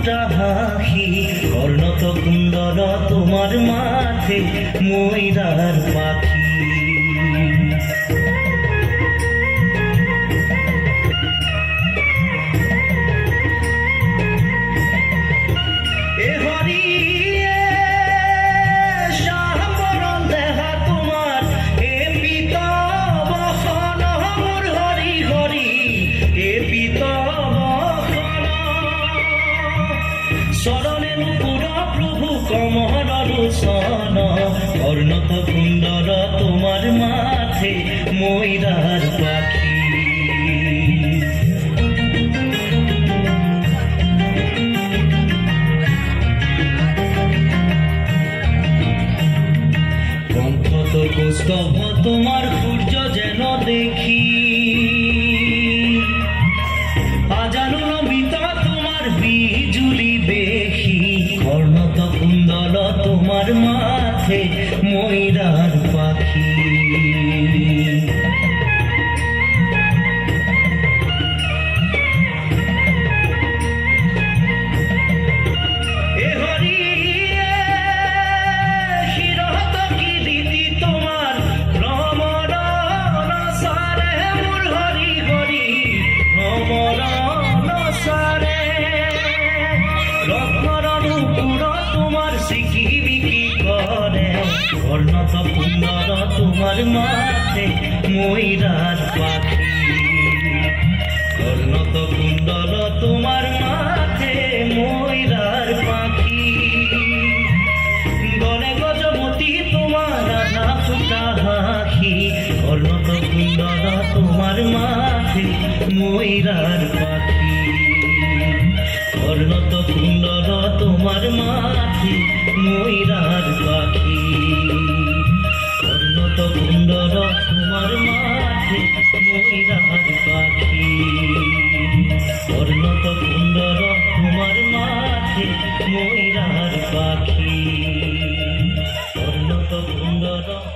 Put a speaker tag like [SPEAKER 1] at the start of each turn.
[SPEAKER 1] ফুটা হাসি কর্ণত কুণ্ডল তোমার মাঠে ময়ূরার পাখি। শরণে নুপুর প্রভু কমল লোচন কর্ণত কুণ্ডল তোমার মাঠে ময়ূরার পাখি। কণ্ঠত কৌস্তভ তোমার সূর্য যেন দেখি, আজানু নমিত তোমার বিজুলি দেখি কর্ণত কুণ্ডল তোমার মাঠে ময়ূরার পাখি। কর্ণত কুণ্ডল তোমার মাঠে ময়ূরার পাখি। কর্ণত কুণ্ডল তোমার মাঠে ময়ূরার পাখি। গলে গজমতি তোমার রাধা ফুটা হাসি কর্ণত কুণ্ডল তোমার মাঠে ময়ূরার পাখি। কর্ণত কুণ্ডল তোমার মাঠে ময়ূরার পাখি। কর্ণত কুণ্ডল তোমার মাঠে ময়ূরার পাখি।